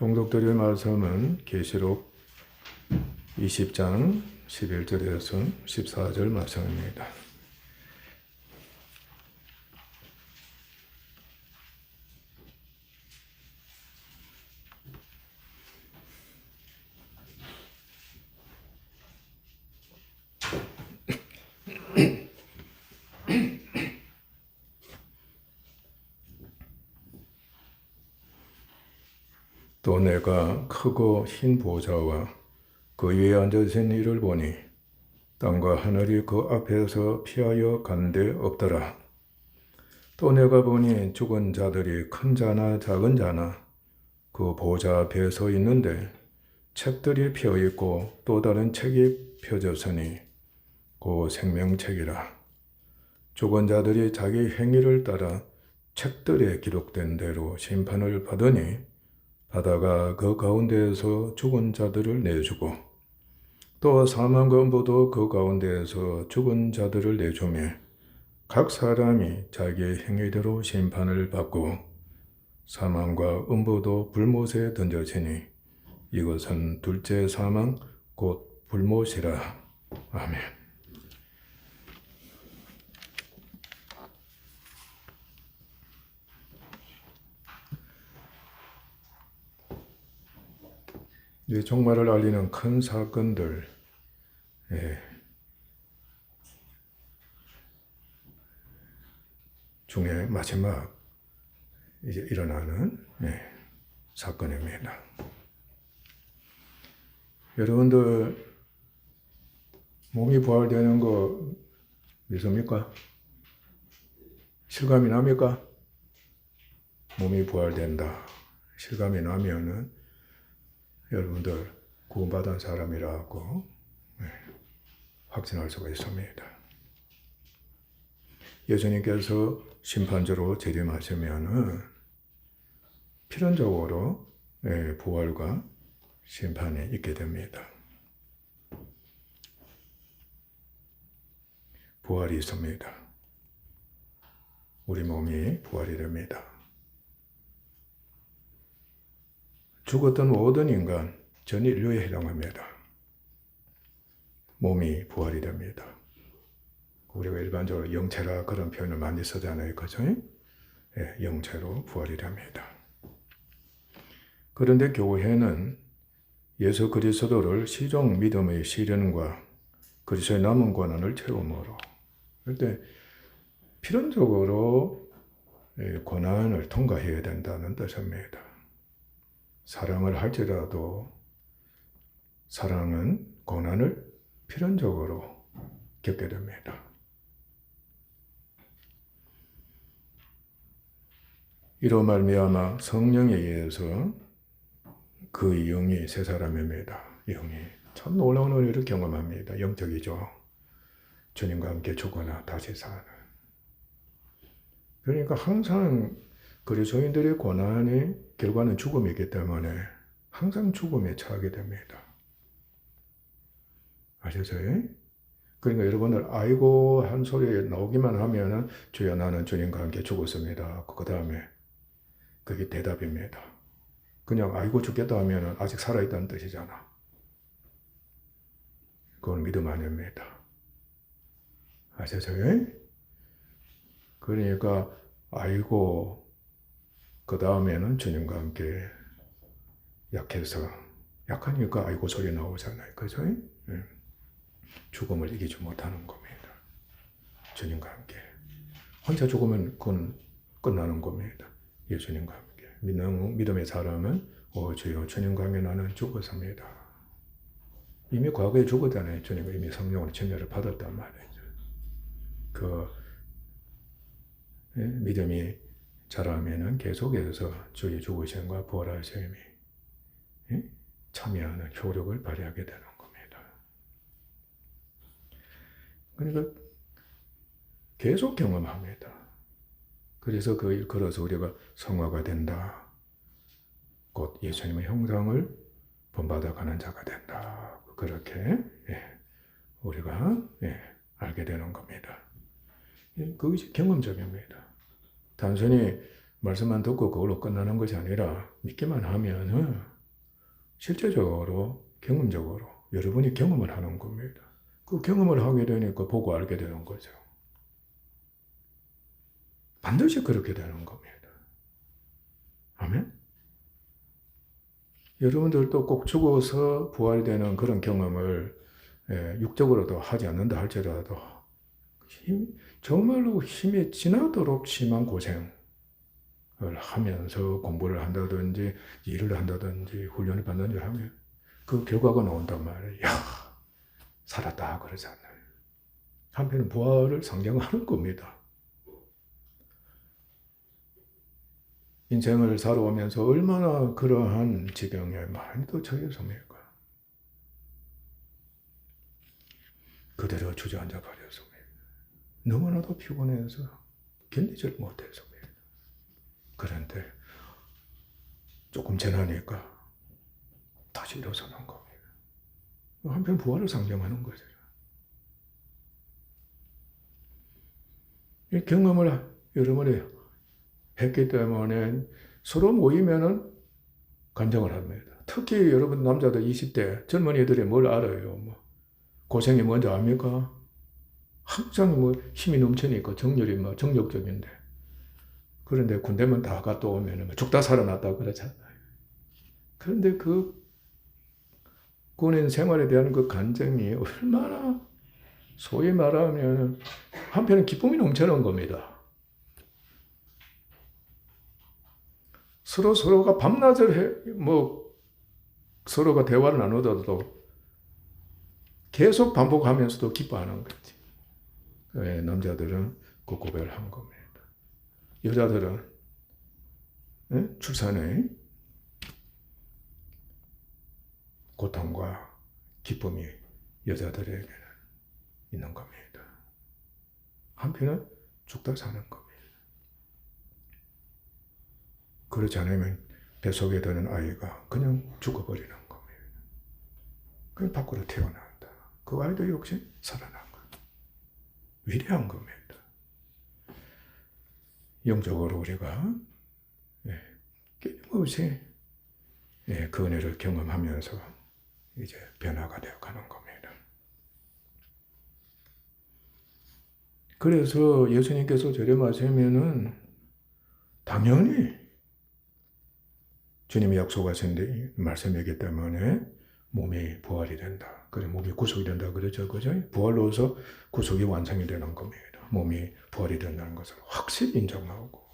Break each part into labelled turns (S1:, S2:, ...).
S1: 봉독드릴 말씀은 계시록 20장 11절에서 14절 말씀입니다. 또 내가 크고 흰 보좌와 그 위에 앉으신 이를 보니 땅과 하늘이 그 앞에서 피하여 간 데 없더라. 또 내가 보니 죽은 자들이 큰 자나 작은 자나 그 보좌 앞에 서 있는데 책들이 펴 있고 또 다른 책이 펴졌으니 그 생명책이라. 죽은 자들이 자기 행위를 따라 책들에 기록된 대로 심판을 받으니 바다가 그 가운데에서 죽은 자들을 내주고 또 사망과 음부도 그 가운데에서 죽은 자들을 내주며 각 사람이 자기 행위대로 심판을 받고 사망과 음부도 불못에 던져지니 이것은 둘째 사망 곧 불못이라. 아멘. 이 종말을 알리는 큰 사건들, 중에 마지막 이제 일어나는 사건입니다. 여러분들 몸이 부활되는 거 믿습니까? 실감이 납니까? 몸이 부활된다. 실감이 나면은 여러분들 구원받은 사람이라고 확신할 수가 있습니다. 예수님께서 심판자로 재림하시면은 필연적으로 부활과 심판이 있게 됩니다. 부활이 있습니다. 우리 몸이 부활이 됩니다. 죽었던 모든 인간, 전 인류에 해당합니다. 몸이 부활이 됩니다. 우리가 일반적으로 영체라 그런 표현을 많이 쓰잖아요. 그죠? 영체로 부활이 됩니다. 그런데 교회는 예수 그리스도를 시종 믿음의 시련과 그리스도의 남은 고난을 체험으로 그때 필연적으로 고난을 통과해야 된다는 뜻입니다. 사랑을 할지라도 사랑은 고난을 필연적으로 겪게 됩니다. 이로 말미암아 성령에 의해서 그 영이 새 사람입니다. 영이 참 놀라운 은혜를 경험합니다. 영적이죠. 주님과 함께 죽거나 다시 사는. 그러니까 항상 그리스도인들의 고난의 결과는 죽음이기 때문에 항상 죽음에 처하게 됩니다. 아셨어요? 그러니까 여러분들 아이고 한 소리 나오기만 하면은 주여 나는 주님과 함께 죽었습니다. 그 다음에 그게 대답입니다. 그냥 아이고 죽겠다 하면은 아직 살아있다는 뜻이잖아. 그건 믿음 아닙니다. 아셨어요? 그러니까 아이고 그 다음에는 주님과 함께 약해서 약하니까 아이고 소리 나오잖아요. 그죠? 죽음을 이기지 못하는 겁니다. 주님과 함께. 혼자 죽으면 그건 끝나는 겁니다. 예수님과 함께. 믿음의 사람은 주여 주님과 함께 나는 죽었습니다. 이미 과거에 죽었잖아요. 주님은 이미 성령으로 침례를 받았단 말이죠. 그 믿음이 자라면은 계속해서 주의 죽으심과 부활하심이 참여하는 효력을 발휘하게 되는 겁니다. 그러니까 계속 경험합니다. 그래서 그 일 걸어서 우리가 성화가 된다. 곧 예수님의 형상을 본받아가는 자가 된다. 그렇게 우리가 알게 되는 겁니다. 그것이 경험적입니다. 단순히 말씀만 듣고 그걸로 끝나는 것이 아니라 믿기만 하면은 실제적으로, 경험적으로 여러분이 경험을 하는 겁니다. 그 경험을 하게 되니까 보고 알게 되는 거죠. 반드시 그렇게 되는 겁니다. 아멘? 여러분들도 꼭 죽어서 부활이 되는 그런 경험을 육적으로도 하지 않는다 할지라도 정말로 힘이 지나도록 심한 고생을 하면서 공부를 한다든지 일을 한다든지 훈련을 받는지 하면 그 결과가 나온단 말이에요. 야, 살았다 그러잖아요. 한편은 부활을 상징하는 겁니다. 인생을 살아오면서 얼마나 그러한 지경에 많이 또 처했습니까? 그대로 주저앉아 버렸습니다. 너무나도 피곤해서 견디질 못했습니다. 그런데 조금 지나니까 다시 일어서는 겁니다. 한편 부활을 상징하는 거죠. 이 경험을 여러분이 했기 때문에 서로 모이면은 간증을 합니다. 특히 여러분 남자들 20대 젊은이들이 뭘 알아요? 뭐 고생이 뭔지 압니까? 항상 뭐 힘이 넘치니까 정열이 뭐 정력적인데. 그런데 군대만 다 갔다 오면 죽다 살아났다 그러잖아요. 그런데 그 군인 생활에 대한 그 간증이 얼마나 소위 말하면 한편은 기쁨이 넘치는 겁니다. 서로가 밤낮을 서로가 대화를 나누더라도 계속 반복하면서도 기뻐하는 거지. 남자들은 그 고백을 한 겁니다. 여자들은 출산의 고통과 기쁨이 여자들에게는 있는 겁니다. 한편은 죽다 사는 겁니다. 그렇지 않으면 뱃속에 드는 아이가 그냥 죽어버리는 겁니다. 그냥 밖으로 태어난다. 그 아이도 역시 살아난 거예요. 위대한 겁니다. 영적으로 우리가 끊임없이 그 은혜를 경험하면서 이제 변화가 되어가는 겁니다. 그래서 예수님께서 저렴하시면은 당연히 주님이 약속하신 말씀이기 때문에 몸이 부활이 된다. 그래 몸이 구속이 된다 그러죠, 그죠? 부활로서 구속이 완성이 되는 겁니다. 몸이 부활이 된다는 것을 확실히 인정하고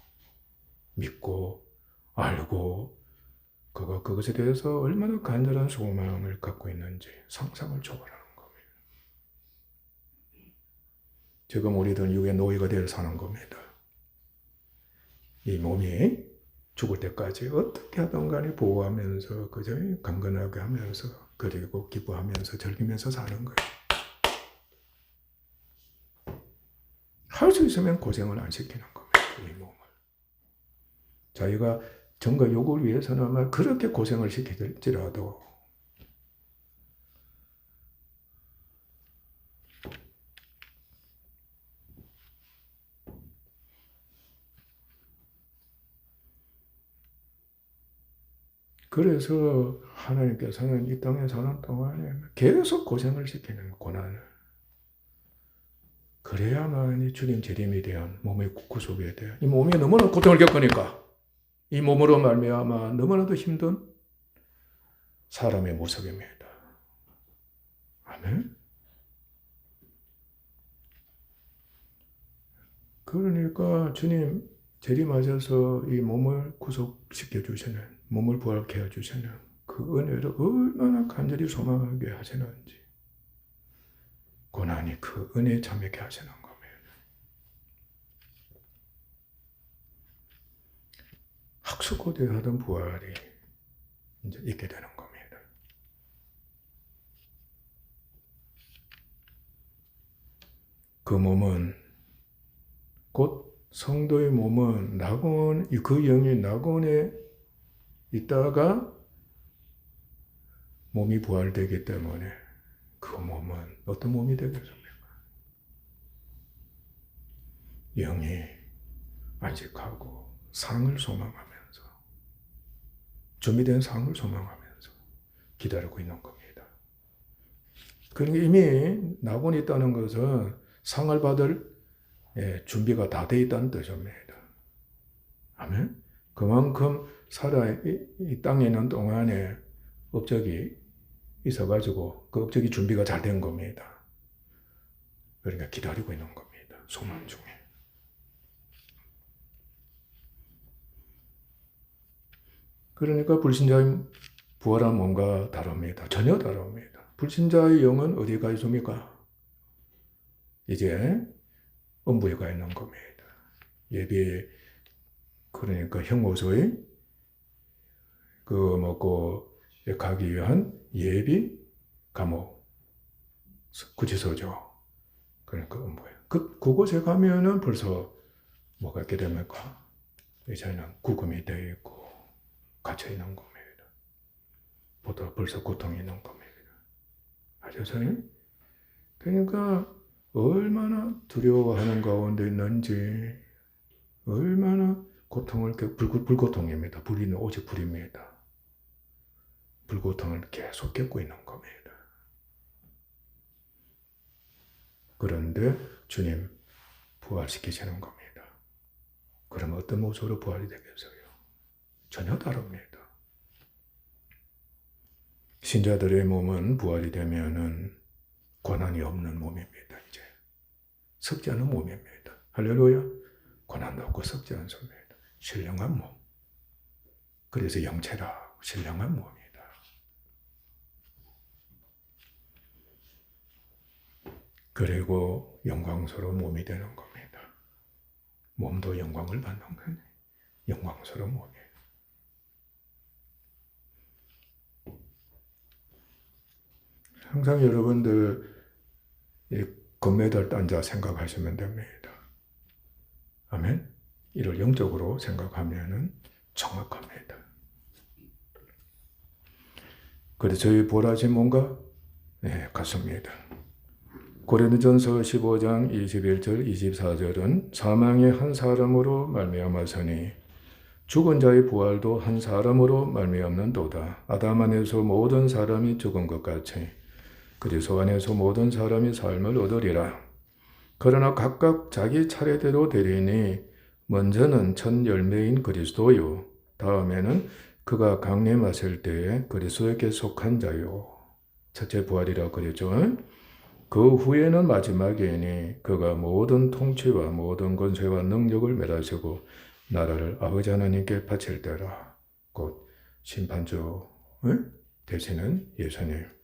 S1: 믿고 알고 그것에 대해서 얼마나 간절한 소망을 갖고 있는지 상상을 초월하는 겁니다. 지금 우리들은 육의 노예가 되어 사는 겁니다. 이 몸이 죽을 때까지 어떻게 하든 간에 보호하면서 그저 강건하게 하면서 그리고 기뻐하면서 즐기면서 사는 거예요. 할 수 있으면 고생을 안 시키는 겁니다. 이 몸을. 자기가 정과 욕을 위해서는 아마 그렇게 고생을 시키더라도 그래서 하나님께서는 이 땅에 사는 동안에 계속 고생을 시키는 고난을 그래야만이 주님 재림에 대한 몸의 구속에 대한 이 몸이 너무나 고통을 겪으니까 이 몸으로 말미암아 너무나도 힘든 사람의 모습입니다. 아멘. 그러니까 주님 재림하셔서 이 몸을 구속시켜 주시는 몸을 부활케 해 주시는 그 은혜를 얼마나 간절히 소망하게 하시는지 고난이 그 은혜에 참여하게 하시는 겁니다. 학수고대하던 부활이 이제 있게 되는 겁니다. 그 몸은 곧 성도의 몸은 낙원, 그 영이 낙원에 있다가 몸이 부활되기 때문에 그 몸은 어떤 몸이 되겠습니까? 영이 안식하고 상을 소망하면서 준비된 상을 소망하면서 기다리고 있는 겁니다. 그러니까 이미 나고 있다는 것은 상을 받을 준비가 다 되어 있다는 뜻입니다. 아멘. 그만큼 이 땅에 있는 동안에 업적이 있어가지고 그 업적이 준비가 잘 된 겁니다. 그러니까 기다리고 있는 겁니다. 소망 중에. 그러니까 불신자의 부활은 뭔가 다릅니다. 전혀 다릅니다. 불신자의 영은 어디 가 있습니까? 이제 음부에 가 있는 겁니다. 예비, 그러니까 형무소의 가기 위한 예비 감옥, 구치소죠. 그러니까 음부에. 그곳에 가면은 벌써 뭐가 있게 됩니까? 이제는 구금이 되어 있고, 갇혀 있는 겁니다. 벌써 고통이 있는 겁니다. 아셨어요? 그러니까 얼마나 두려워하는 가운데 있는지, 얼마나 고통을, 불고통입니다. 불이는 오직 불입니다. 불고통을 계속 겪고 있는 겁니다. 그런데 주님 부활시키시는 겁니다. 그럼 어떤 모습으로 부활이 되겠어요? 전혀 다릅니다. 신자들의 몸은 부활이 되면은 고난이 없는 몸입니다. 이제 썩지 않은 몸입니다. 할렐루야. 고난도 없고 썩지 않습니다. 신령한 몸. 그래서 영체라 신령한 몸이다. 그리고 영광스러운 몸이 되는 겁니다. 몸도 영광을 받는 거예요. 영광스러운 몸이에요. 항상 여러분들 이 금메달 딴 자 생각하시면 됩니다. 아멘. 이를 영적으로 생각하면은 정확합니다. 그래서 저희 부활하신 몸과 같습니다. 고린도전서 15장 21절 24절은 사망의 한 사람으로 말미암았으니 죽은 자의 부활도 한 사람으로 말미암는도다. 아담 안에서 모든 사람이 죽은 것 같이 그리스도 안에서 모든 사람이 삶을 얻으리라. 그러나 각각 자기 차례대로 되리니 먼저는 첫 열매인 그리스도요. 다음에는 그가 강림하실 때에 그리스도에게 속한 자요. 첫째 부활이라고 그랬죠. 그 후에는 마지막이니 그가 모든 통치와 모든 권세와 능력을 멸하시고 나라를 아버지 하나님께 바칠 때라. 곧 심판주 되시는 예수님.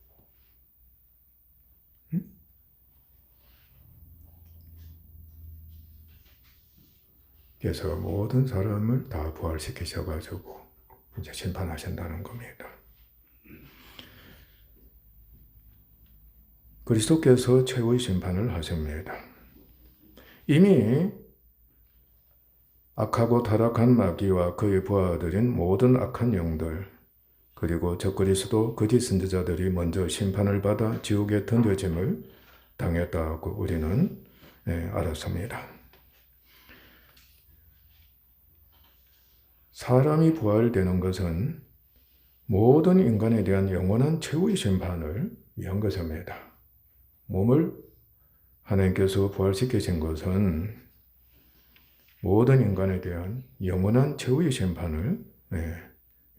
S1: 그래서 모든 사람을 다 부활시키셔가지고 이제 심판하신다는 겁니다. 그리스도께서 최후의 심판을 하십니다. 이미 악하고 타락한 마귀와 그의 부하들인 모든 악한 영들 그리고 적그리스도 거짓 선지자들이 먼저 심판을 받아 지옥에 던져짐을 당했다고 우리는 알았습니다. 사람이 부활되는 것은 모든 인간에 대한 영원한 최후의 심판을 위한 것입니다. 몸을 하나님께서 부활시키신 것은 모든 인간에 대한 영원한 최후의 심판을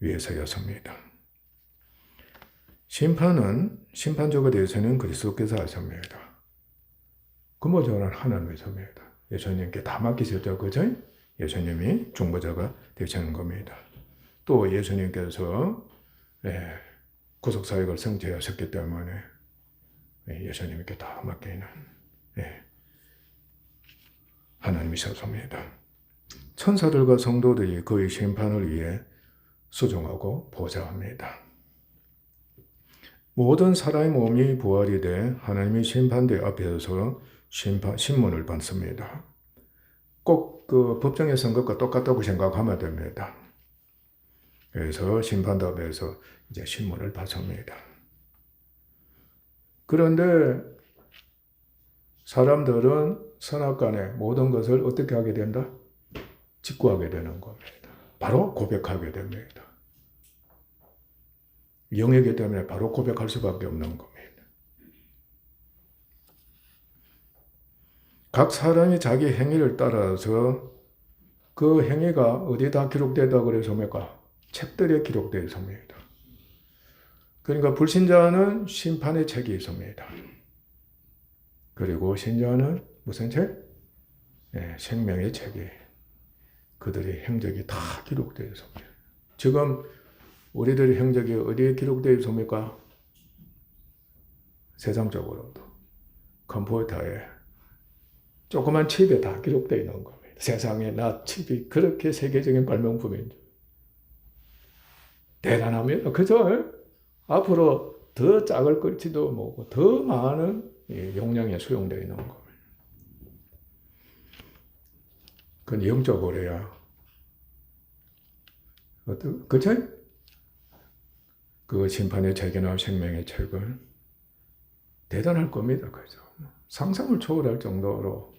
S1: 위해서였습니다. 심판은 심판주가 되시는 그리스도께서 하십니다. 근본적으로는 하나님이십니다. 예수님께 다 맡기셨죠, 그죠? 예수님이 중보자가 되시는 겁니다. 또 예수님께서 구속사역을 성취하셨기 때문에 예수님께 다 맡기는 하나님이셨습니다. 천사들과 성도들이 그의 심판을 위해 수종하고 보좌합니다. 모든 사람의 몸이 부활이 돼 하나님의 심판대 앞에서 신문을 받습니다. 꼭 그 법정의 선것과 똑같다고 생각하면 됩니다. 그래서 심판대 앞에서 이제 신문을 받습니다. 그런데 사람들은 선악간에 모든 것을 어떻게 하게 된다? 직구하게 되는 겁니다. 바로 고백하게 됩니다. 영이기 때문에 바로 고백할 수밖에 없는 겁니다. 각 사람이 자기 행위를 따라서 그 행위가 어디다 기록되다고 그래서입니까? 책들에 기록되어 있습니다. 그러니까 불신자는 심판의 책이 있습니다. 그리고 신자는 무슨 책? 네, 생명의 책이 그들의 행적이 다 기록되어 있습니다. 지금 우리들의 행적이 어디에 기록되어 있습니까? 세상적으로도 컴퓨터에 조그만 칩에 다 기록되어 있는 겁니다. 세상에 나 칩이 그렇게 세계적인 발명품인지 대단합니다. 그죠? 앞으로 더 작을 걸지도 모르고 더 많은 용량에 수용되어 있는 겁니다. 그건 영적으로야. 그쵸? 그 심판의 책이나 생명의 책은 대단할 겁니다. 그죠? 상상을 초월할 정도로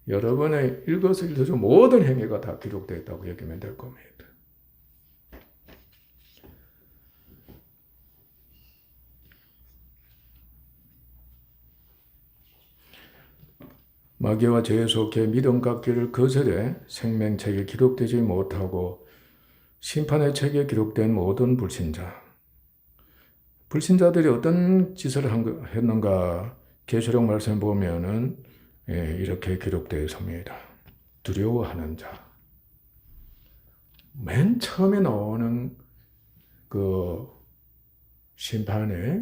S1: 여러분의 일거수일투족 모든 행위가 다 기록되어 있다고 여기면 될 겁니다. 마귀와 죄에 속해 믿음 갖기를 거절해 생명책에 기록되지 못하고 심판의 책에 기록된 모든 불신자들이 어떤 짓을 했는가 계시록 말씀 보면은 이렇게 기록되어 있습니다. 두려워하는 자. 맨 처음에 나오는 그 심판에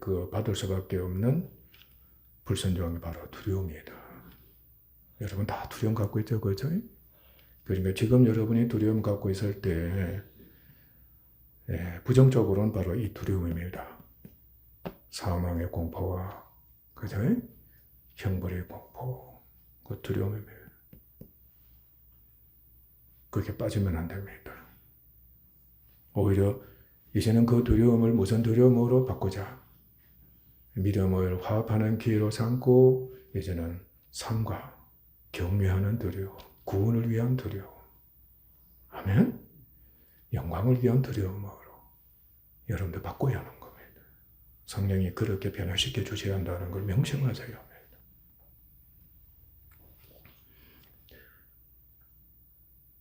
S1: 그 받을 수밖에 없는 불순종이 바로 두려움이다. 여러분 다 두려움 갖고 있죠, 그죠? 그러니까 지금 여러분이 두려움 갖고 있을 때 부정적으로는 바로 이 두려움입니다. 사망의 공포와 그죠? 형벌의 공포, 그 두려움입니다. 그렇게 빠지면 안 됩니다. 오히려 이제는 그 두려움을 무슨 두려움으로 바꾸자. 믿음을 화합하는 기회로 삼고 이제는 삶과 경외하는 두려움, 구원을 위한 두려움, 아멘? 영광을 위한 두려움으로 여러분들 바꿔야 하는 겁니다. 성령이 그렇게 변화시켜 주셔야 한다는 걸 명심하셔야 합니다.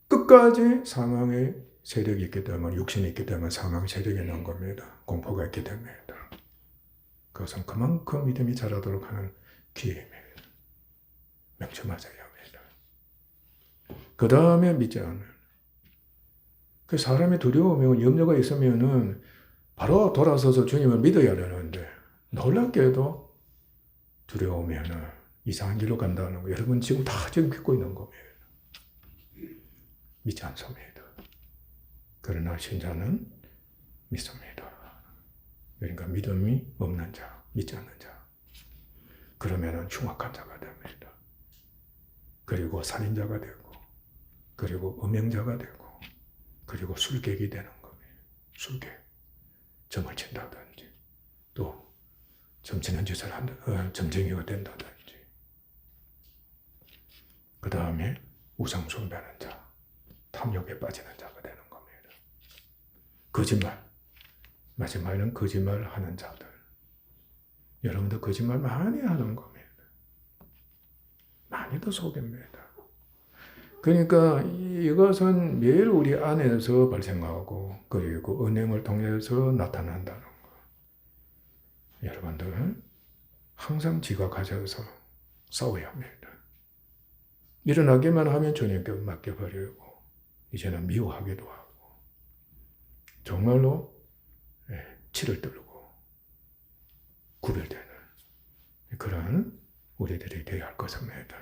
S1: 끝까지 사망의 세력이 있기 때문에, 육신이 있기 때문에 사망의 세력이 있는 겁니다. 공포가 있기 때문이다. 그것은 그만큼 믿음이 자라도록 하는 기회입니다. 명심하셔야 합니다. 그 다음에 믿지 않는. 그 사람이 두려우면, 염려가 있으면은 바로 돌아서서 주님을 믿어야 되는데, 놀랍게도 두려우면은 이상한 길로 간다는 거. 여러분 지금 다 지금 믿고 있는 겁니다. 믿지 않습니다. 그러나 신자는 믿습니다. 그러니까 믿음이 없는 자, 믿지 않는 자. 그러면은 흉악한 자가 됩니다. 그리고 살인자가 되고, 그리고 음행자가 되고, 그리고 술객이 되는 겁니다. 술객. 점을 친다든지, 또 점치는 짓을 점쟁이가 된다든지. 그 다음에 우상숭배하는 자, 탐욕에 빠지는 자가 되는 겁니다. 거짓말. 마지막에는 거짓말하는 자들. 여러분도 거짓말 많이 하는 겁니다. 많이도 속입니다. 그러니까 이것은 매일 우리 안에서 발생하고 그리고 은행을 통해서 나타난다는 거. 여러분들은 항상 지각하셔서 싸워야 합니다. 일어나기만 하면 주님께 맡겨버리고 이제는 미워하기도 하고 정말로 치를 떨고 구별되는 그런 우리들이 되어야 할 것입니다.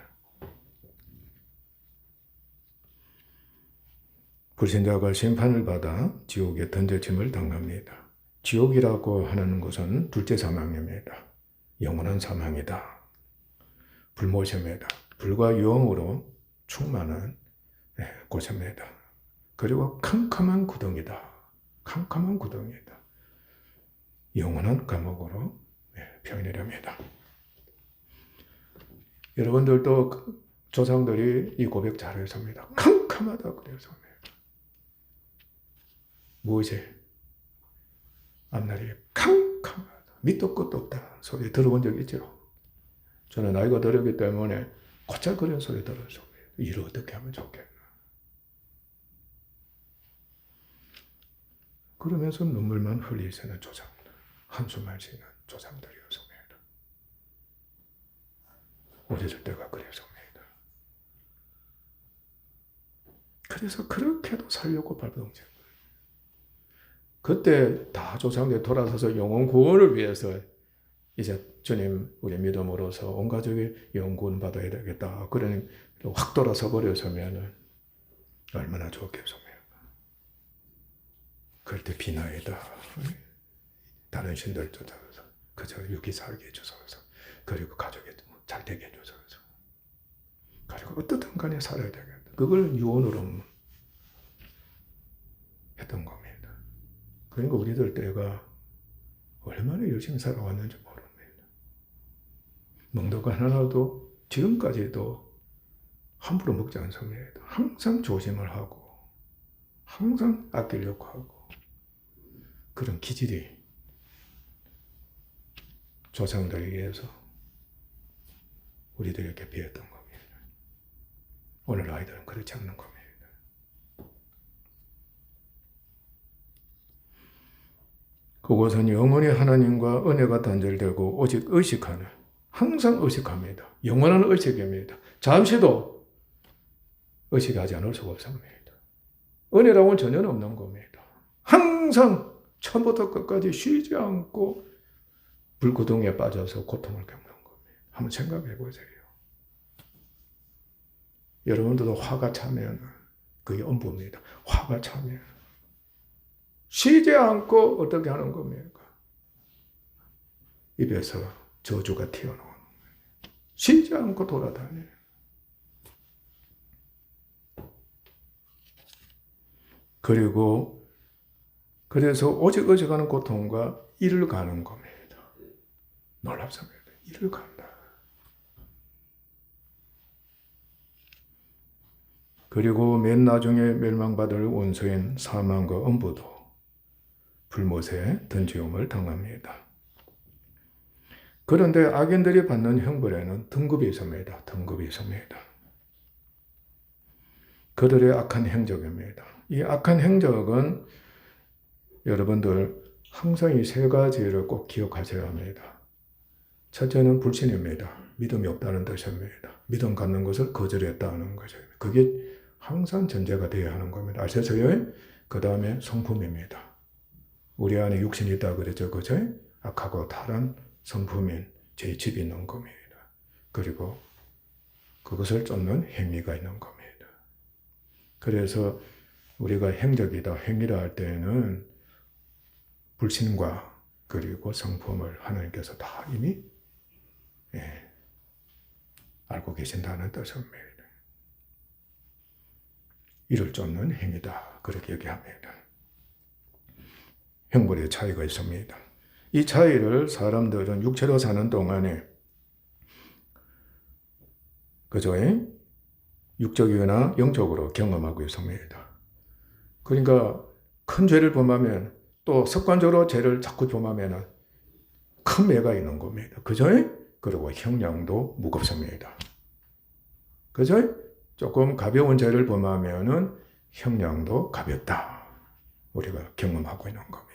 S1: 불신자가 심판을 받아 지옥에 던져짐을 당합니다. 지옥이라고 하는 것은 둘째 사망입니다. 영원한 사망이다. 불모심이다. 불과 유황으로 충만한 곳입니다. 그리고 캄캄한 구덩이다. 캄캄한 구덩이다. 영원한 감옥으로 표현이 됩니다. 여러분들도 조상들이 이 고백 잘했습니다. 캄캄하다 그래서. 무엇이? 앞날이 캄캄하다. 밑도 끝도 없다. 소리 들어본 적 있죠? 저는 나이가 들었기 때문에 고찰거리는 소리 들어서 일을 어떻게 하면 좋겠나. 그러면서 눈물만 흘리시는 조상들, 한숨만 쉬는 조상들이었습니다. 어렸을 때가 그랬습니다. 그래서 그렇게도 살려고 발버둥친 거예요. 그때 다 조상들이 돌아서서 영혼 구원을 위해서 이제 주님 우리 믿음으로서 온 가족이 영혼 구원 받아야 되겠다. 그러니 확 돌아서 버렸으면 얼마나 좋겠습니까? 그럴 때 비나이다. 다른 신들 쫓아서 그저 유기 살게 해주소서. 그리고 가족이 잘 되게 해주소서. 그리고 어떻든 간에 살아야 되겠다. 그걸 유언으로 했던 겁니다. 그러니까 우리들 때가 얼마나 열심히 살아왔는지 모릅니다. 먹는 거 하나도 지금까지도 함부로 먹지 않습니다. 항상 조심을 하고 항상 아끼려고 하고 그런 기질이 조상들에 의해서 우리들에게 배웠던 겁니다. 오늘 아이들은 그렇지 않는 겁니다. 그곳은 영원히 하나님과 은혜가 단절되고 오직 의식하는, 항상 의식합니다. 영원한 의식입니다. 잠시도 의식하지 않을 수가 없습니다. 은혜라고는 전혀 없는 겁니다. 항상 처음부터 끝까지 쉬지 않고 불구덩이에 빠져서 고통을 겪는 겁니다. 한번 생각해 보세요. 여러분들도 화가 차면 그게 엄부입니다. 화가 차면 쉬지 않고 어떻게 하는 겁니까? 입에서 저주가 튀어나오는 거예요. 쉬지 않고 돌아다녀요. 그리고 그래서 오직 의식하는 고통과 이를 가는 겁니다. 놀랍습니다. 이를 간다. 그리고 맨 나중에 멸망받을 원수인 사망과 음부도 불못에 던지움을 당합니다. 그런데 악인들이 받는 형벌에는 등급이 있습니다. 등급이 있습니다. 그들의 악한 행적입니다. 이 악한 행적은 여러분들 항상 이 세 가지를 꼭 기억하셔야 합니다. 첫째는 불신입니다. 믿음이 없다는 뜻입니다. 믿음 갖는 것을 거절했다는 거죠. 그게 항상 전제가 되어야 하는 겁니다. 아셨어요? 그 다음에 성품입니다. 우리 안에 육신이 있다 그랬죠. 그죠? 악하고 탈한 성품인 제 집이 있는 겁니다. 그리고 그것을 쫓는 행위가 있는 겁니다. 그래서 우리가 행적이다, 행위라 할 때에는 불신과 그리고 성품을 하나님께서 다 이미 알고 계신다는 뜻입니다. 이를 쫓는 행위다. 그렇게 얘기합니다. 형벌의 차이가 있습니다. 이 차이를 사람들은 육체로 사는 동안에 그저 육적이거나 영적으로 경험하고 있습니다. 그러니까 큰 죄를 범하면 또 습관적으로 죄를 자꾸 범하면 큰 매가 있는 겁니다. 그죠? 그리고 형량도 무겁습니다. 그죠? 조금 가벼운 죄를 범하면은 형량도 가볍다. 우리가 경험하고 있는 겁니다.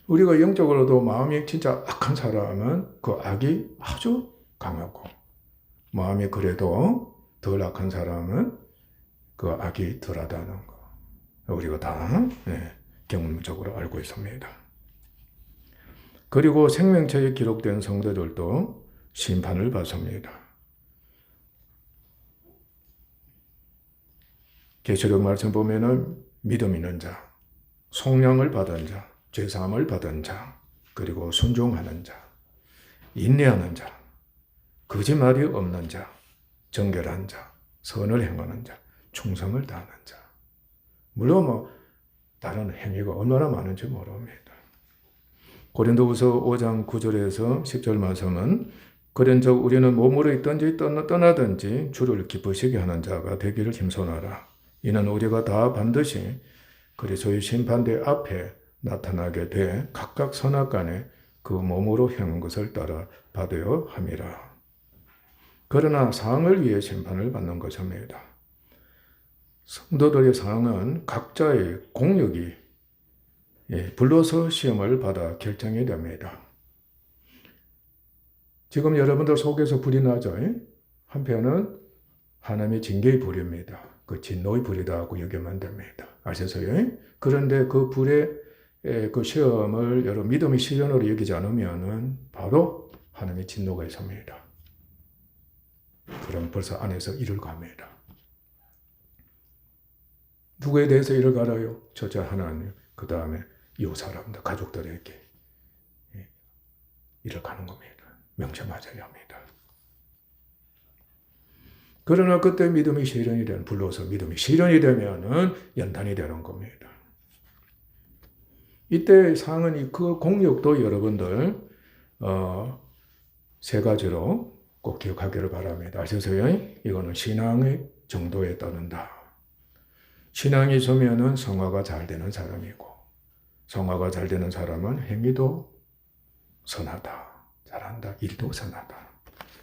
S1: 우리가 영적으로도 마음이 진짜 악한 사람은 그 악이 아주 강하고, 마음이 그래도 덜 악한 사람은 그 악이 덜하다는 거. 우리가 다 경험적으로 알고 있습니다. 그리고 생명체에 기록된 성도들도 심판을 받습니다. 계시록 말씀 보면은 믿음 있는 자, 속량을 받은 자, 죄사함을 받은 자, 그리고 순종하는 자, 인내하는 자, 거짓말이 없는 자, 정결한 자, 선을 행하는 자, 충성을 다하는 자. 물론 다른 행위가 얼마나 많은지 모릅니다. 고린도후서 5장 9절에서 10절 말씀은 그런즉 우리는 몸으로 있든지 떠나든지 주를 기쁘시게 하는 자가 되기를 힘써나라. 이는 우리가 다 반드시 그래서 이 심판대 앞에 나타나게 돼 각각 선악간에 그 몸으로 행한 것을 따라 받아야 함이라. 그러나 상을 위해 심판을 받는 것입니다. 성도들의 상은 각자의 공력이 불로서 시험을 받아 결정이 됩니다. 지금 여러분들 속에서 불이 나죠? 한편은 하나님의 징계의 불입니다. 그 진노의 불이다 하고 여기면 됩니다. 아셨어요? 그런데 그 불의 그 시험을 여러분 믿음의 시련으로 여기지 않으면 바로 하나님의 진노가 있습니다. 그럼 벌써 안에서 일을 갑니다. 누구에 대해서 일을 갈아요? 첫째 하나님, 그 다음에 이 사람들, 가족들에게 일을 가는 겁니다. 명심하셔야 합니다. 그러나 그때 믿음이 실현이 되는, 불로서 믿음이 실현이 되면은 연단이 되는 겁니다. 이때 상은 그 공력도 여러분들 세 가지로 꼭 기억하기를 바랍니다. 아셨어요? 이거는 신앙의 정도에 따른다. 신앙이 있으면은 성화가 잘 되는 사람이고, 성화가 잘 되는 사람은 행위도 선하다, 잘한다, 일도 선하다.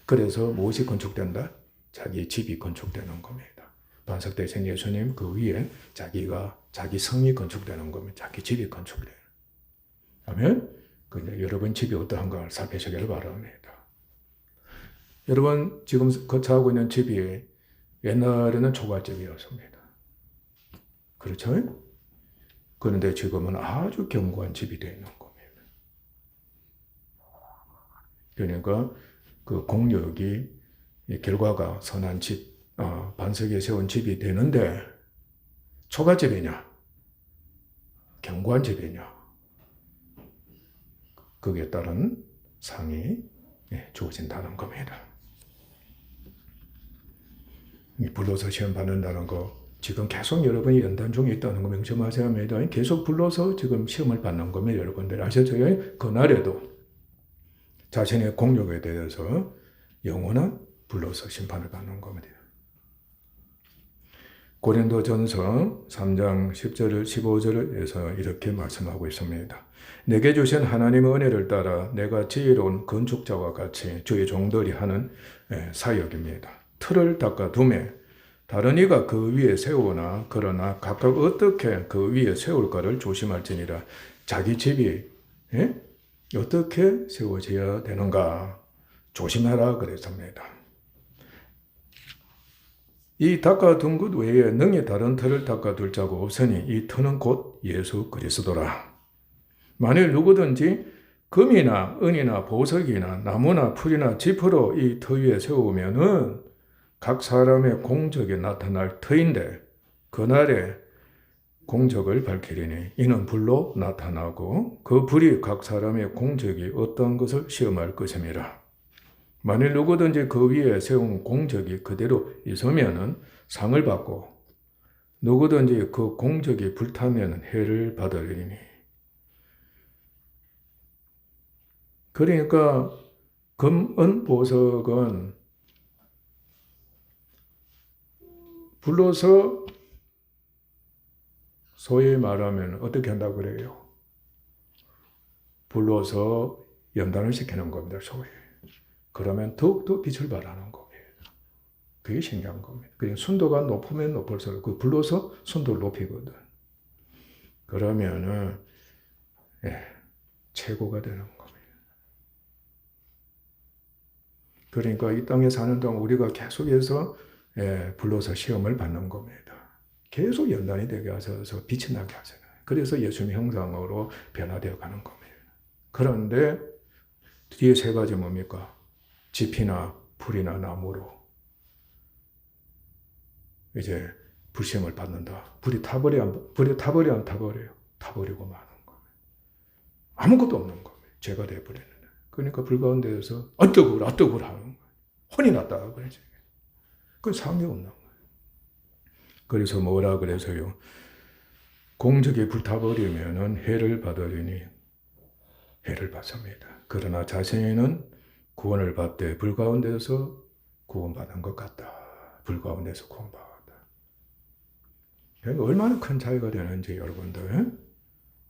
S1: 그래서 무엇이 건축된다? 자기 집이 건축되는 겁니다. 반석대생 예수님 그 위에 자기 성이 건축되는 겁니다. 자기 집이 건축돼요. 아멘? 근데 여러분 집이 어떠한가 살피시기를 바랍니다. 여러분 지금 거처하고 있는 집이 옛날에는 초가집이었습니다. 그렇죠? 그런데 지금은 아주 견고한 집이 되어 있는 겁니다. 그러니까 그 공력이 결과가 선한 집, 반석에 세운 집이 되는데 초가집이냐, 견고한 집이냐, 거기에 따른 상이 주어진다는 겁니다. 불로서 시험 받는다는 거 지금 계속 여러분이 연단 중에 있다는 거 명심하셔야 합니다. 계속 불러서 지금 시험을 받는 겁니다. 여러분들 아셨죠? 그날에도 자신의 공력에 대해서 영원한 불로서 심판을 받는 겁니다. 고린도전서 3장 10절 15절에서 이렇게 말씀하고 있습니다. 내게 주신 하나님의 은혜를 따라 내가 지혜로운 건축자와 같이 주의 종들이 하는 사역입니다. 틀을 닦아두매 다른 이가 그 위에 세우나 그러나 각각 어떻게 그 위에 세울까를 조심할지니라. 자기 집이 어떻게 세워져야 되는가 조심하라 그랬습니다. 이 닦아둔 것 외에 능히 다른 틀을 닦아둘 자가 없으니 이 터는 곧 예수 그리스도라. 만일 누구든지 금이나 은이나 보석이나 나무나 풀이나 지퍼로 이 터 위에 세우면은 각 사람의 공적이 나타날 터인데 그날에 공적을 밝히리니 이는 불로 나타나고 그 불이 각 사람의 공적이 어떤 것을 시험할 것임이라. 만일 누구든지 그 위에 세운 공적이 그대로 있으면은 상을 받고 누구든지 그 공적이 불타면 해를 받으리니. 그러니까 금, 은, 보석은 불로서 소위 말하면 어떻게 한다고 그래요? 불로서 연단을 시키는 겁니다. 소위. 그러면 더욱더 빛을 발하는 겁니다. 그게 신기한 겁니다. 그러니까 순도가 높으면 높을수록 그 불로서 순도를 높이거든. 그러면은 최고가 되는 겁니다. 그러니까 이 땅에 사는 동안 우리가 계속해서 불로서 시험을 받는 겁니다. 계속 연단이 되게 하셔서 빛이 나게 하잖아요. 그래서 예수님 형상으로 변화되어 가는 겁니다. 그런데 뒤에 세 가지 뭡니까? 지피나 풀이나 나무로 이제 불시험을 받는다. 불이 타버려 안 타버려요? 타버리고 마는 겁니다. 아무것도 없는 겁니다. 죄가 되어버리는. 그러니까 불 가운데에서 뜨거워라 하는 거예요. 혼이 났다 그러죠. 그건 상이 없는 거예요. 그래서 뭐라 그래서요? 공적이 불타버리면은 해를 받으리니 해를 받습니다. 그러나 자신은 구원을 받되 불 가운데서 구원받은 것 같다. 불 가운데서 구원받았다. 얼마나 큰 차이가 되는지 여러분들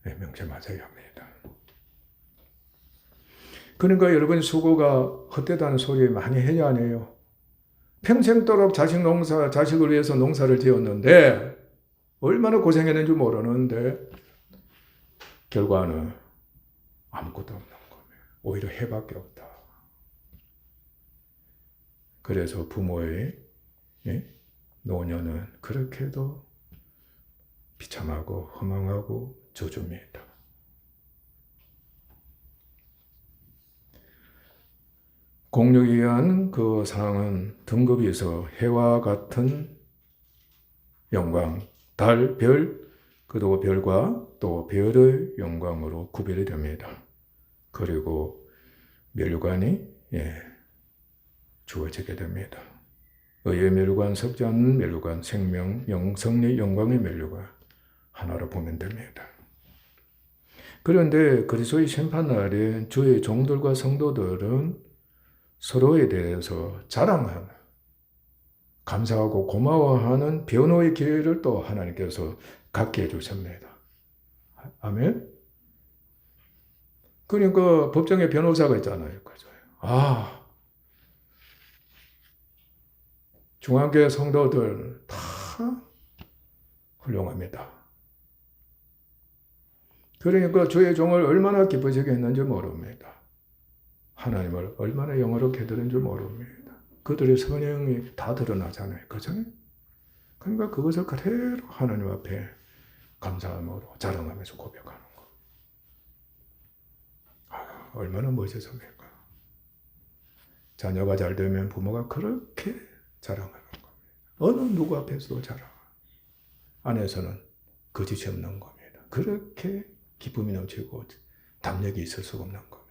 S1: 명심하셔야 합니다. 그러니까 여러분 수고가 헛되다는 소리 많이 해야 안 해요? 평생도록 자식을 위해서 농사를 지었는데 얼마나 고생했는지 모르는데 결과는 아무것도 없는 거예요. 오히려 해밖에 없다. 그래서 부모의 노년은 그렇게도 비참하고 허망하고 저주입니다. 공력에 의한 그 상은 등급이 있어 해와 같은 영광, 달, 별, 그리고 별과 또 별의 영광으로 구별이 됩니다. 그리고 멸관이 주어지게 됩니다. 의의 멸관, 섞지 않는 멸관, 생명, 성리, 영광의 멸관 하나로 보면 됩니다. 그런데 그리스도의 심판날에 주의 종들과 성도들은 서로에 대해서 자랑하는, 감사하고 고마워하는 변호의 기회를 또 하나님께서 갖게 해주십니다. 아멘? 그러니까 법정에 변호사가 있잖아요. 중앙교회 성도들 다 훌륭합니다. 그러니까 주의 종을 얼마나 기쁘시게 했는지 모릅니다. 하나님을 얼마나 영어롭게 해드는지 모릅니다. 그들의 선행이 다 드러나잖아요. 그죠? 그러니까 그것을 그대로 하나님 앞에 감사함으로 자랑하면서 고백하는 거. 얼마나 멋있습니까? 자녀가 잘 되면 부모가 그렇게 자랑하는 겁니다. 어느 누구 앞에서도 자랑. 안에서는 거짓이 없는 겁니다. 그렇게 기쁨이 넘치고 담력이 있을 수가 없는 겁니다.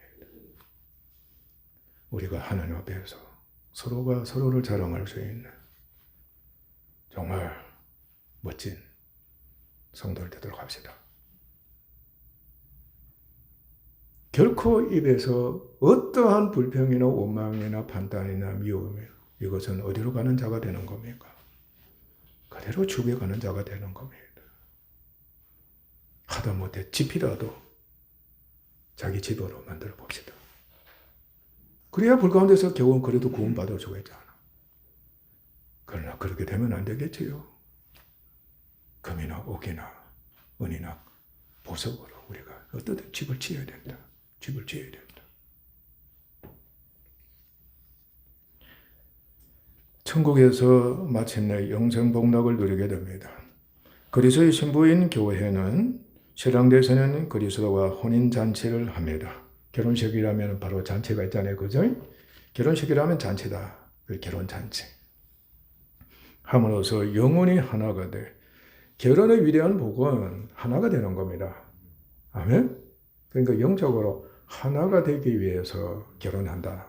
S1: 우리가 하나님 앞에서 서로가 서로를 자랑할 수 있는 정말 멋진 성도를 되도록 합시다. 결코 입에서 어떠한 불평이나 원망이나 판단이나 미움이 이것은 어디로 가는 자가 되는 겁니까? 그대로 죽여가는 자가 되는 겁니다. 하다못해 집이라도 자기 집으로 만들어 봅시다. 그래야 불 가운데서 겨우 그래도 구원받을 수가 있잖아. 그러나 그렇게 되면 안 되겠지요. 금이나 옥이나 은이나 보석으로 우리가 어떻든 집을 지어야 된다. 집을 지어야 된다. 천국에서 마침내 영생복락을 누리게 됩니다. 그리스도의 신부인 교회는 신랑 대신은 그리스도와 혼인잔치를 합니다. 결혼식이라면 바로 잔치가 있잖아요. 그죠? 결혼식이라면 잔치다. 그 결혼잔치. 함으로써 영혼이 하나가 돼. 결혼의 위대한 복은 하나가 되는 겁니다. 아멘? 그러니까 영적으로 하나가 되기 위해서 결혼한다.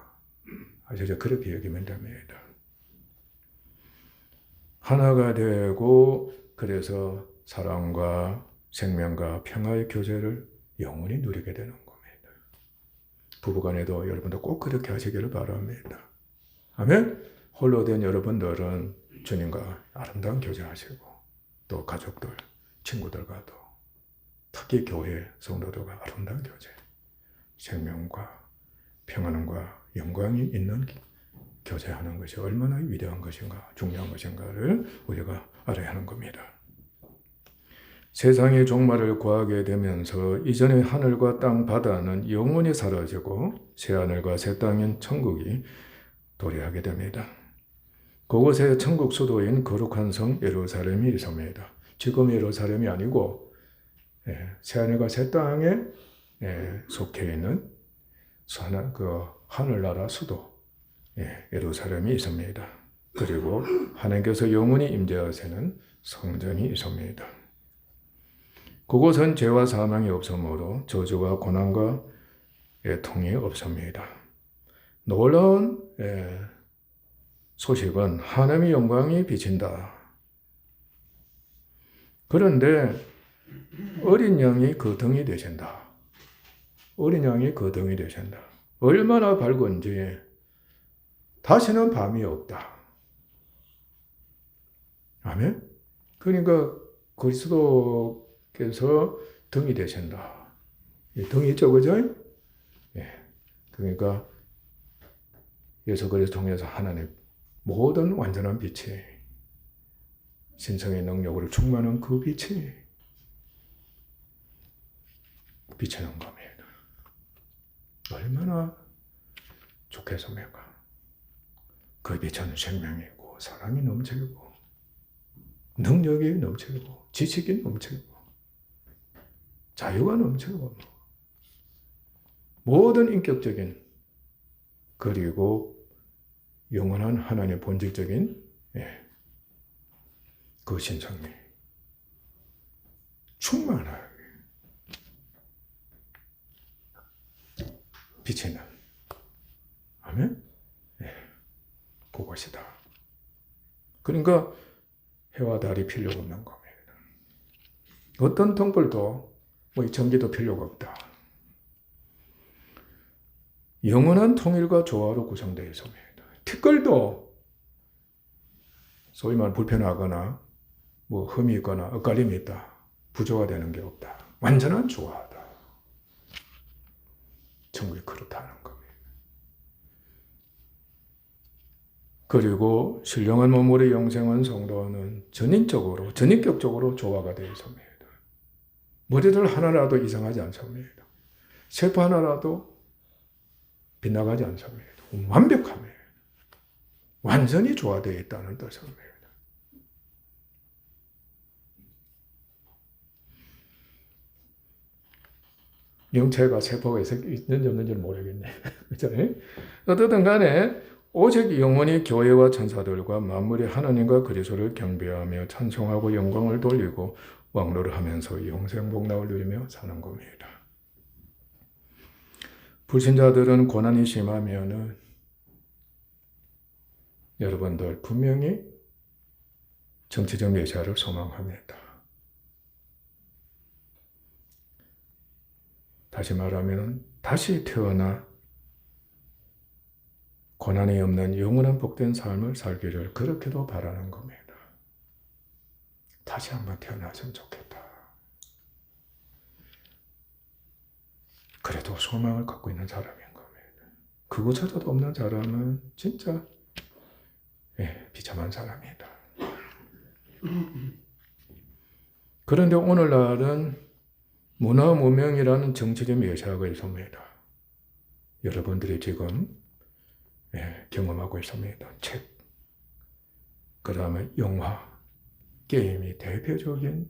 S1: 아시죠? 그렇게 여기면 됩니다. 하나가 되고 그래서 사랑과 생명과 평화의 교제를 영원히 누리게 되는 겁니다. 부부간에도 여러분도 꼭 그렇게 하시기를 바랍니다. 아멘? 홀로 된 여러분들은 주님과 아름다운 교제하시고 또 가족들, 친구들과도 특히 교회 성도들과 아름다운 교제, 생명과 평안과 영광이 있는 교제하는 것이 얼마나 위대한 것인가, 중요한 것인가를 우리가 알아야 하는 겁니다. 세상의 종말을 구하게 되면서 이전의 하늘과 땅, 바다는 영원히 사라지고 새하늘과 새 땅인 천국이 도래하게 됩니다. 그곳에 천국 수도인 거룩한 성 예루살렘이 있습니다. 지금 예루살렘이 아니고 새하늘과 새 땅에 속해 있는 그 하늘나라 수도 예루살렘이 있습니다. 그리고 하나님께서 영원히 임재하시는 성전이 있습니다. 그곳은 죄와 사망이 없으므로 저주와 고난과 애통이 없습니다. 놀라운 소식은 하나님의 영광이 비친다. 그런데 어린 양이 그 등이 되신다. 어린 양이 그 등이 되신다. 얼마나 밝은지 다시는 밤이 없다. 아멘? 그러니까 그리스도께서 등이 되신다. 등이 있죠, 그죠? 예. 그러니까 예수 그리스도 통해서 하나님 모든 완전한 빛이 신성의 능력으로 충만한 그 빛이 비치는 겁니다. 얼마나 좋겠습니까? 그 빛은 생명이고 사랑이 넘치고 능력이 넘치고 지식이 넘치고 자유가 넘치고 모든 인격적인 그리고 영원한 하나님의 본질적인 그 신성이 충만하게 비치는 아멘? 그것이다. 그러니까 해와 달이 필요가 없는 겁니다. 어떤 등불도 전기도 필요가 없다. 영원한 통일과 조화로 구성되어 있습니다. 티끌도 소위 말 불편하거나 흠이 있거나 엇갈림이 있다. 부조화 되는 게 없다. 완전한 조화다. 천국이 그렇다는 겁니다. 그리고 신령한 몸물의 영생한 성도는 전인격적으로 조화가 되어 있습니다. 머리들 하나라도 이상하지 않습니다. 세포 하나라도 빗나가지 않습니다. 완벽합니다. 완전히 조화되어 있다는 뜻입니다. 영체가 세포가 있는지 없는지 모르겠네. 그죠? 어떻든 간에 오직 영원히 교회와 천사들과 만물의 하나님과 그리스도를 경배하며 찬송하고 영광을 돌리고 왕노를 하면서 영생복락을 누리며 사는 겁니다. 불신자들은 고난이 심하면은 여러분들 분명히 정치적 메시아를 소망합니다. 다시 말하면 다시 태어나 고난이 없는 영원한 복된 삶을 살기를 그렇게도 바라는 겁니다. 다시 한번 태어났으면 좋겠다. 그래도 소망을 갖고 있는 사람인 겁니다. 그것조차도 없는 사람은 진짜 비참한 사람이다. 그런데 오늘날은 문화 문명이라는 정치적 메시아가 있습니다. 여러분들이 지금 경험하고 있습니다. 책, 그 다음에 영화, 게임이 대표적인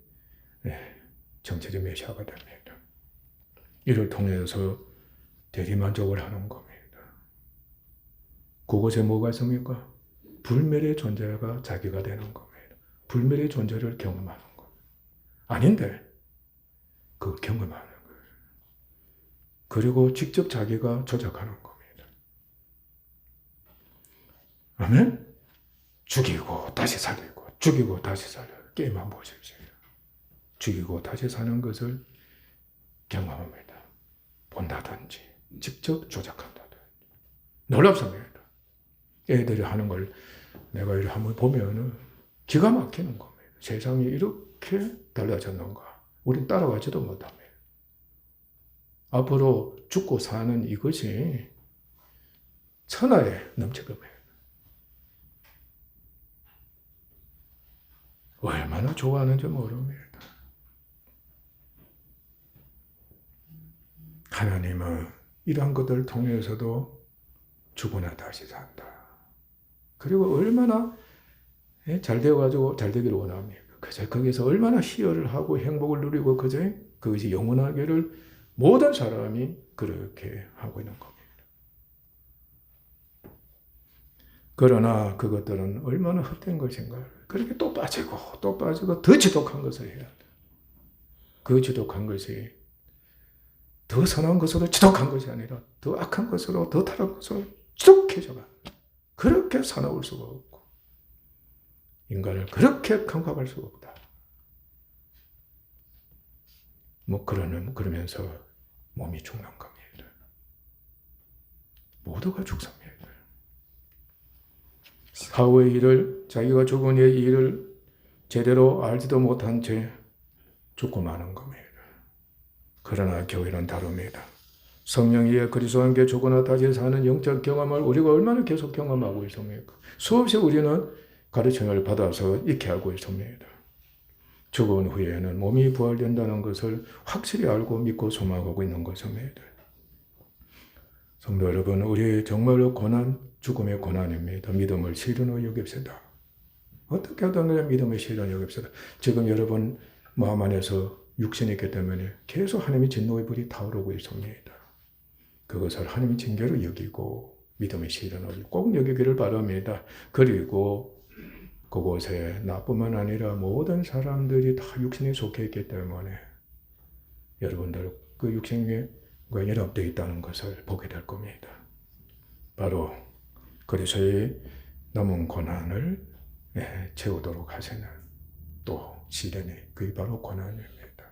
S1: 정치적 메시아가 됩니다. 이를 통해서 대리만족을 하는 겁니다. 그것에 뭐가 있습니까? 불멸의 존재가 자기가 되는 겁니다. 불멸의 존재를 경험하는 겁니다. 아닌데 그 경험하는 거예요. 그리고 직접 자기가 조작하는 겁니다. 아멘? 죽이고 다시 살리고 죽이고 다시 살려. 게임 한번 보십시오. 죽이고 다시 사는 것을 경험합니다. 본다든지 직접 조작한다든지. 놀랍습니다. 애들이 하는 걸 내가 이렇게 한번 보면 기가 막히는 겁니다. 세상이 이렇게 달라졌는가. 우린 따라가지도 못합니다. 앞으로 죽고 사는 이것이 천하에 넘칠 겁니다. 얼마나 좋아하는지 모릅니다. 하나님은 이러한 것들을 통해서도 죽으나 다시 산다. 그리고 얼마나 잘 되어가지고 잘 되기를 원합니까? 그저 거기서 얼마나 희열을 하고 행복을 누리고 그것이 영원하기를 모든 사람이 그렇게 하고 있는 겁니다. 그러나 그것들은 얼마나 헛된 것인가. 그렇게 또 빠지고 더 지독한 것을 해야 돼. 그 지독한 것이 더 선한 것으로 지독한 것이 아니라 더 악한 것으로 더 타락한 것으로 지독해져가. 그렇게 사나울 수가 없고 인간을 그렇게 강박할 수가 없다. 그러면서 몸이 죽는 겁니다. 모두가 죽습니다. 사후의 일을 자기가 죽은 이의 일을 제대로 알지도 못한 채 죽고 마는 겁니다. 그러나 교회는 다릅니다. 성령 위에 그리스도와 함께 죽거나 다시 사는 영적 경험을 우리가 얼마나 계속 경험하고 있습니까? 수없이 우리는 가르침을 받아서 익히 알고 있습니다. 죽은 후에는 몸이 부활된다는 것을 확실히 알고 믿고 소망하고 있는 것입니다. 성도 여러분, 우리 정말로 고난, 죽음의 고난입니다. 믿음을 시련으로 여깁시다. 어떻게 하든 믿음의 시련을 여깁시다. 지금 여러분 마음 안에서 육신이 있기 때문에 계속 하나님의 진노의 불이 타오르고 있습니다. 그것을 하나님의 징계로 여기고 믿음의 시련을 꼭 여기기를 바랍니다. 그리고 그곳에 나뿐만 아니라 모든 사람들이 다 육신에 속해 있기 때문에 여러분들 그 육신과 연합되어 있다는 것을 보게 될 겁니다. 바로 그리스도의 남은 고난을 채우도록 하시는 또 시련이 그게 바로 고난입니다.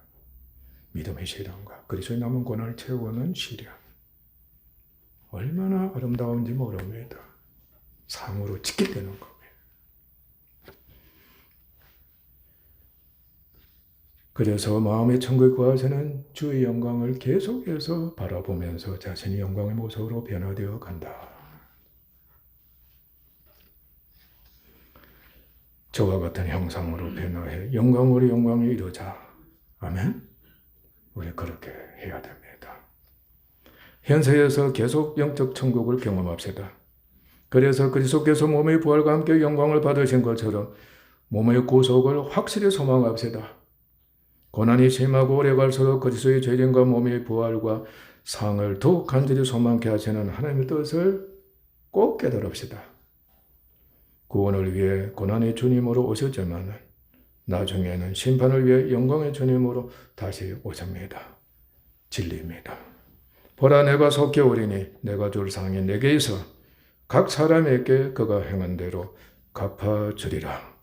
S1: 믿음의 시련과 그리스도의 남은 고난을 채우는 시련. 얼마나 아름다운지 모릅니다. 상으로 지키되는 겁니다. 그래서 마음의 천국에 거하시는 주의 영광을 계속해서 바라보면서 자신이 영광의 모습으로 변화되어 간다. 저와 같은 형상으로 변화해 영광으로 영광에 이르자. 아멘? 우리 그렇게 해야 됩니다. 현세에서 계속 영적 천국을 경험합시다. 그래서 그리스도께서 몸의 부활과 함께 영광을 받으신 것처럼 몸의 구속을 확실히 소망합시다. 고난이 심하고 오래 갈수록 그리스도의 재림과 몸의 부활과 상을 더욱 간절히 소망케 하시는 하나님의 뜻을 꼭 깨달읍시다. 구원을 위해 고난의 주님으로 오셨지만 나중에는 심판을 위해 영광의 주님으로 다시 오십니다. 진리입니다. 보라 내가 속히 오리니 내가 줄 상이 내게 있어 각 사람에게 그가 행한 대로 갚아주리라.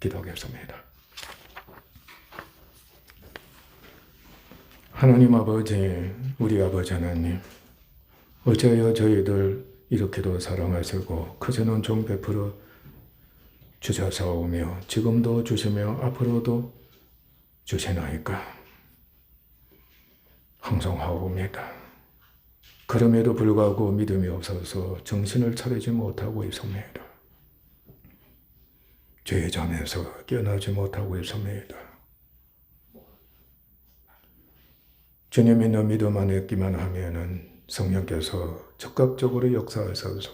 S1: 기도하겠습니다. 하나님 아버지, 우리 아버지 하나님, 어찌하여 저희들 이렇게도 사랑하시고 크시는 종 베풀어 주셔서오며 지금도 주시며 앞으로도 주시나이까 항송하옵니다. 그럼에도 불구하고 믿음이 없어서 정신을 차리지 못하고 있습니다. 죄의 잠에서 깨어나지 못하고 있습니다. 주님 있는 믿음 안에 있기만 하면은 성령께서 적극적으로 역사하셔서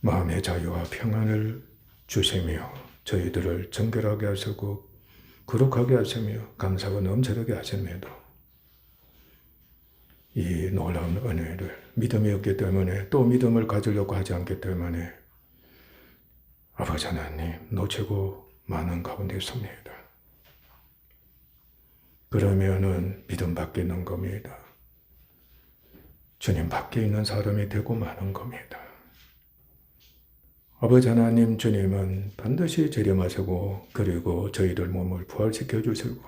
S1: 마음의 자유와 평안을 주시며 저희들을 정결하게 하시고 거룩하게 하시며 감사가 넘쳐나게 하십니다. 이 놀라운 은혜를 믿음이 없기 때문에 또 믿음을 가지려고 하지 않기 때문에 아버지 하나님 놓치고 많은 가운데 있습니다. 그러면은 믿음 밖에 있는 겁니다. 주님 밖에 있는 사람이 되고 마는 겁니다. 아버지 하나님 주님은 반드시 재림하시고 그리고 저희들 몸을 부활시켜 주시고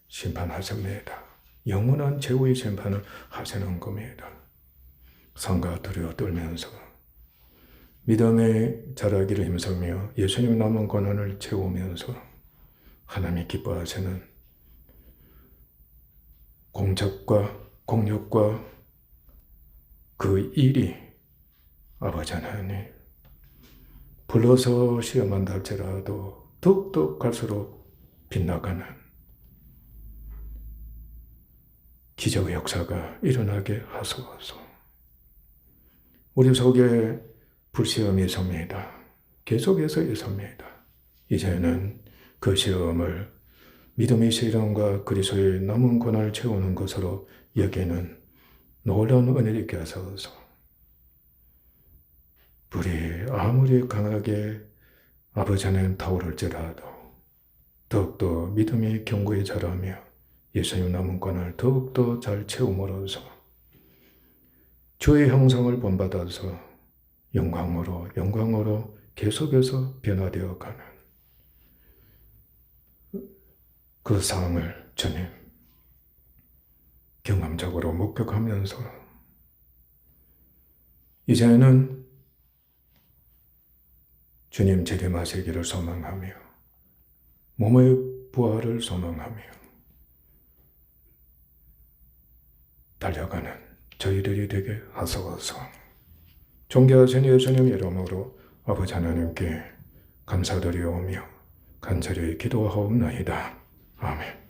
S1: 심판하십니다. 영원한 최후의 심판을 하시는 겁니다. 성과 두려워 떨면서 믿음의 자라기를 힘쓰며 예수님 남은 고난을 채우면서 하나님이 기뻐하시는 공적과 공력과 그 일이 아버지 하나님 불러서 시험한다 할지라도 더욱더 갈수록 빛나가는 기적의 역사가 일어나게 하소서. 우리 속에 불시험이 있습니다. 계속해서 있습니다. 이제는 그 시험을 믿음의 시련과 그리스도의 남은 고난을 채우는 것으로 여기는 놀라운 은혜를 있게 하소서. 불이 아무리 강하게 아버지 하나님 타오를지라도 더욱더 믿음이 견고히 자라며 예수님 남은 고난을 더욱더 잘 채움으로써 주의 형상을 본받아서 영광으로 계속해서 변화되어 가는 그 상을 주님 경험적으로 목격하면서 이제는 주님 재림하시기를 소망하며 몸의 부활을 소망하며 달려가는 저희들이 되게 하소서. 존귀하신 예수님 이름으로 아버지 하나님께 감사드리오며 간절히 기도하옵나이다. 아멘.